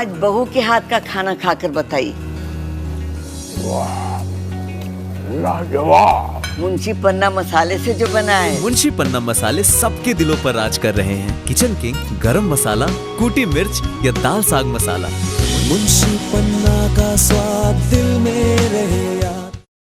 आज बहू के हाथ का खाना खाकर बताइए। लाजवाब। मुंशी पन्ना मसाले से जो बना है। मुंशी पन्ना मसाले सबके दिलों पर राज कर रहे हैं। किचन किंग, गरम मसाला, कूटी मिर्च या दाल साग मसाला, मुंशी पन्ना का स्वाद दिल में रहे यार।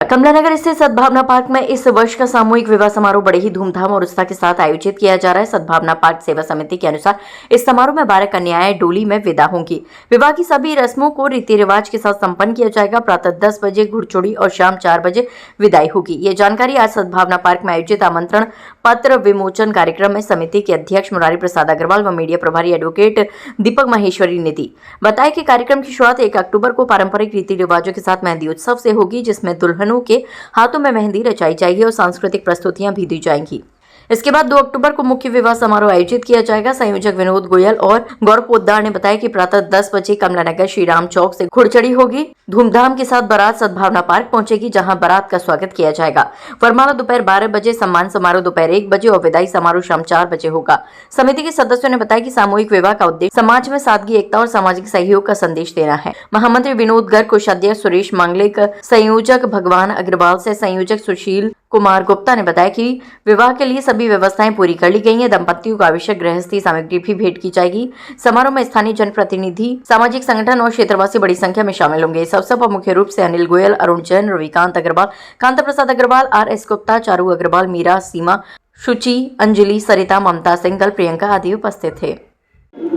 कमला नगर स्थित सद्भावना पार्क में इस वर्ष का सामूहिक विवाह समारोह बड़े ही धूमधाम और उत्साह के साथ आयोजित किया जा रहा है। सद्भावना पार्क सेवा समिति के अनुसार इस समारोह में 12 कन्याएं डोली में विदा होंगी। विवाह की सभी रस्मों को रीति रिवाज के साथ संपन्न किया जाएगा। प्रातः 10 बजे घुड़चोड़ी और शाम 4 बजे विदाई होगी। ये जानकारी आज सद्भावना पार्क में आयोजित आमंत्रण पत्र विमोचन कार्यक्रम में समिति के अध्यक्ष मुरारी प्रसाद अग्रवाल व मीडिया प्रभारी एडवोकेट दीपक महेश्वरी ने दी। बताया कि कार्यक्रम की शुरुआत 1 अक्टूबर को पारंपरिक रीति रिवाजों के साथ मेहंदी उत्सव से होगी, जिसमें दुल्हनों के हाथों में मेहंदी रचाई जाएगी और सांस्कृतिक प्रस्तुतियां भी दी जाएंगी। इसके बाद 2 अक्टूबर को मुख्य विवाह समारोह आयोजित किया जाएगा। संयोजक विनोद गोयल और गौरव पोद्दार ने बताया कि प्रातः 10 बजे कमला नगर श्री राम चौक से घुड़चड़ी होगी। धूमधाम के साथ बारात सद्भावना पार्क पहुंचेगी, जहां बारात का स्वागत किया जाएगा। वरमाला दोपहर 12 बजे, सम्मान समारोह दोपहर 1 बजे और विदाई समारोह शाम 4 बजे होगा। समिति के सदस्यों ने बताया कि सामूहिक विवाह का उद्देश्य समाज में सादगी, एकता और सामाजिक सहयोग का संदेश देना है। महामंत्री विनोद गर्ग, कोषाध्यक्ष सुरेश मांगलिक, संयोजक भगवान अग्रवाल से संयोजक सुशील कुमार गुप्ता ने बताया कि विवाह के लिए सभी व्यवस्थाएं पूरी कर ली गई हैं। दंपतियों को आवश्यक गृहस्थी सामग्री भी भेंट की जाएगी। समारोह में स्थानीय जनप्रतिनिधि, सामाजिक संगठन और क्षेत्रवासी बड़ी संख्या में शामिल होंगे। इस अवसर पर मुख्य रूप से अनिल गोयल, अरुण जैन, रविकांत अग्रवाल, कांता प्रसाद अग्रवाल, RS गुप्ता, चारू अग्रवाल, मीरा, सीमा, शुचि, अंजलि, सरिता, ममता सिंगल, प्रियंका आदि उपस्थित थे।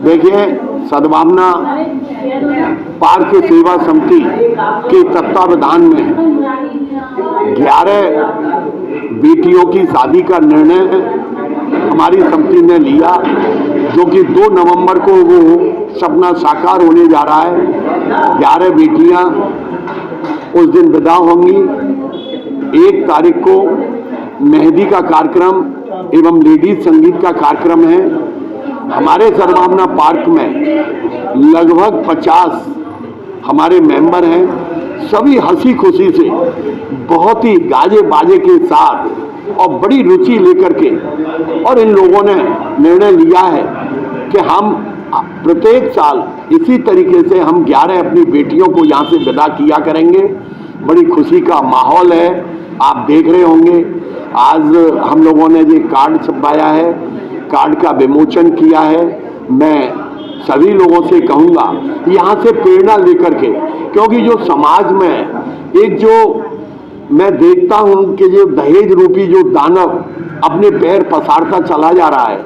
देखिए, सद्भावना पार्क सेवा समिति के तत्वावधान में 11 बेटियों की शादी का निर्णय हमारी समिति ने लिया, जो कि 2 नवंबर को वो सपना साकार होने जा रहा है। 11 बेटियां उस दिन विदा होंगी। 1 तारीख को मेहंदी का कार्यक्रम एवं लेडीज संगीत का कार्यक्रम है। हमारे सद्भावना पार्क में लगभग 50 हमारे मेंबर हैं। सभी हंसी खुशी से, बहुत ही गाजे बाजे के साथ और बड़ी रुचि लेकर के, और इन लोगों ने निर्णय लिया है कि हम प्रत्येक साल इसी तरीके से हम 11 अपनी बेटियों को यहाँ से विदा किया करेंगे। बड़ी खुशी का माहौल है, आप देख रहे होंगे। आज हम लोगों ने ये कार्ड छपवाया है, कार्ड का विमोचन किया है। मैं सभी लोगों से कहूँगा यहाँ से प्रेरणा लेकर के, क्योंकि जो समाज में एक जो मैं देखता हूँ कि जो दहेज रूपी जो दानव अपने पैर पसारता चला जा रहा है,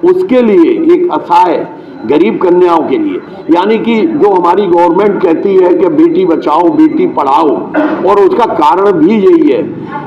उसके लिए एक असहाय गरीब कन्याओं के लिए, यानी कि जो हमारी गवर्नमेंट कहती है कि बेटी बचाओ बेटी पढ़ाओ, और उसका कारण भी यही है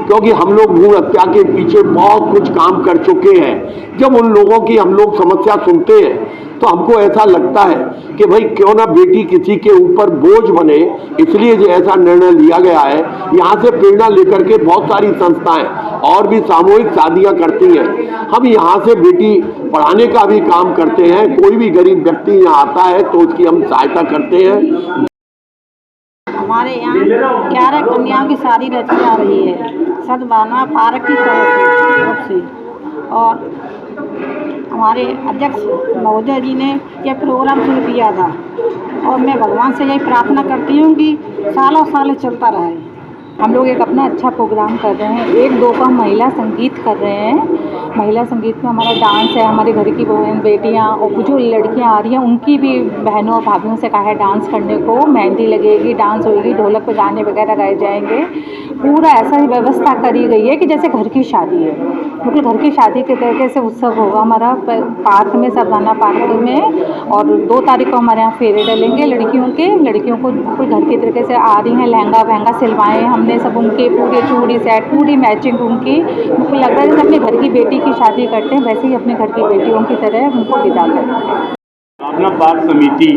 क्योंकि हम लोग भ्रूण हत्या के पीछे बहुत कुछ काम कर चुके हैं। जब उन लोगों की हम लोग समस्या सुनते हैं तो हमको ऐसा लगता है कि भाई क्यों ना बेटी किसी के ऊपर बोझ बने, इसलिए जो ऐसा निर्णय लिया गया है। यहाँ से प्रेरणा लेकर के बहुत सारी संस्थाएं और भी सामूहिक शादियां करती हैं। हम यहाँ से बेटी पढ़ाने का भी काम करते हैं। कोई भी गरीब व्यक्ति यहाँ आता है तो उसकी हम सहायता करते हैं। हमारे यहाँ 11 कन्याओं की शादी रची जा रही है सद्भावना पार्क की तरफ से, और हमारे अध्यक्ष महोदय जी ने यह प्रोग्राम शुरू किया था, और मैं भगवान से यही प्रार्थना करती हूँ कि सालों साल चलता रहे। हम लोग एक अपना अच्छा प्रोग्राम कर रहे हैं। 1-2 को हम महिला संगीत कर रहे हैं। महिला संगीत में हमारा डांस है, हमारे घर की बेटियां और जो लड़कियां आ रही हैं उनकी भी बहनों और भाभियों से कहा है डांस करने को। मेहंदी लगेगी, डांस होगी, ढोलक पे गाने वगैरह गाए जाएंगे। पूरा ऐसा ही व्यवस्था करी गई है कि जैसे घर की शादी है, बिल्कुल घर की शादी के तरीके से उत्सव होगा हमारा पार्क में, सद्भावना पार्क में। और 2 तारीख को हमारे यहाँ फेरे डलेंगे लड़कियों को बिल्कुल घर के तरीके से आ रही हैं, लहंगा वहंगा सिलवाएँ हमने सब, उनके पूरे चूड़ी सेट पूरी मैचिंग उनकी, बिल्कुल लग रहा है जैसे अपने घर की बेटी की शादी करते हैं वैसे ही अपने घर की बेटियों की तरह उनको विदा करते हैं। सद्भावना पार्क समिति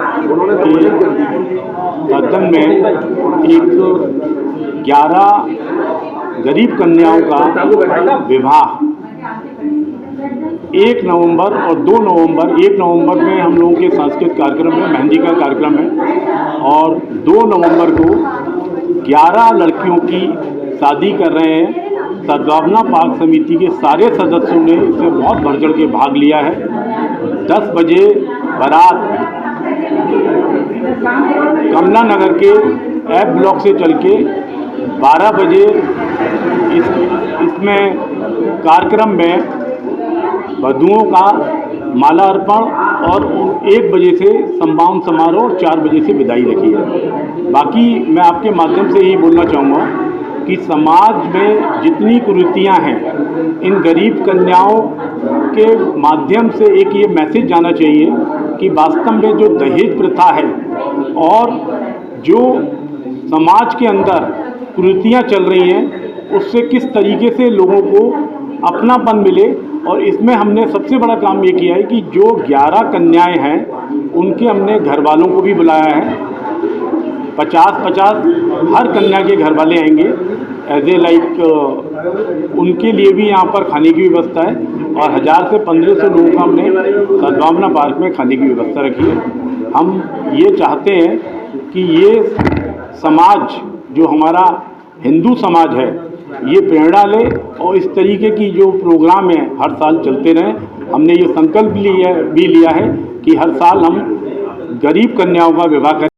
के सदन में 11 गरीब कन्याओं का विवाह 1 नवंबर और 2 नवंबर, 1 नवंबर में हम लोगों के सांस्कृतिक कार्यक्रम में मेहंदी का कार्यक्रम है, और 2 नवंबर को 11 लड़कियों की शादी कर रहे हैं। सद्भावना पार्क समिति के सारे सदस्यों ने इसमें बहुत बढ़ चढ़ के भाग लिया है। 10 बजे बारात कमला नगर के एफ ब्लॉक से चल के 12 बजे इसमें कार्यक्रम में वधुओं का माला अर्पण और 1 बजे से सम्मान समारोह और 4 बजे से विदाई रखी है। बाकी मैं आपके माध्यम से यही बोलना चाहूँगा कि समाज में जितनी कुरीतियाँ हैं, इन गरीब कन्याओं के माध्यम से एक ये मैसेज जाना चाहिए कि वास्तव में जो दहेज प्रथा है और जो समाज के अंदर कुरीतियाँ चल रही हैं, उससे किस तरीके से लोगों को अपनापन मिले। और इसमें हमने सबसे बड़ा काम ये किया है कि जो 11 कन्याएं हैं उनके हमने घर वालों को भी बुलाया है। 50-50 हर कन्या के घर वाले आएंगे एज ए लाइक उनके लिए भी यहाँ पर खाने की व्यवस्था है और 1000 से 1500 लोगों का हमने सद्भावना पार्क में खाने की व्यवस्था रखी है। हम ये चाहते हैं कि ये समाज जो हमारा हिंदू समाज है ये प्रेरणा ले और इस तरीके की जो प्रोग्राम है हर साल चलते रहें। हमने ये संकल्प भी लिया है कि हर साल हम गरीब कन्याओं का विवाह करें।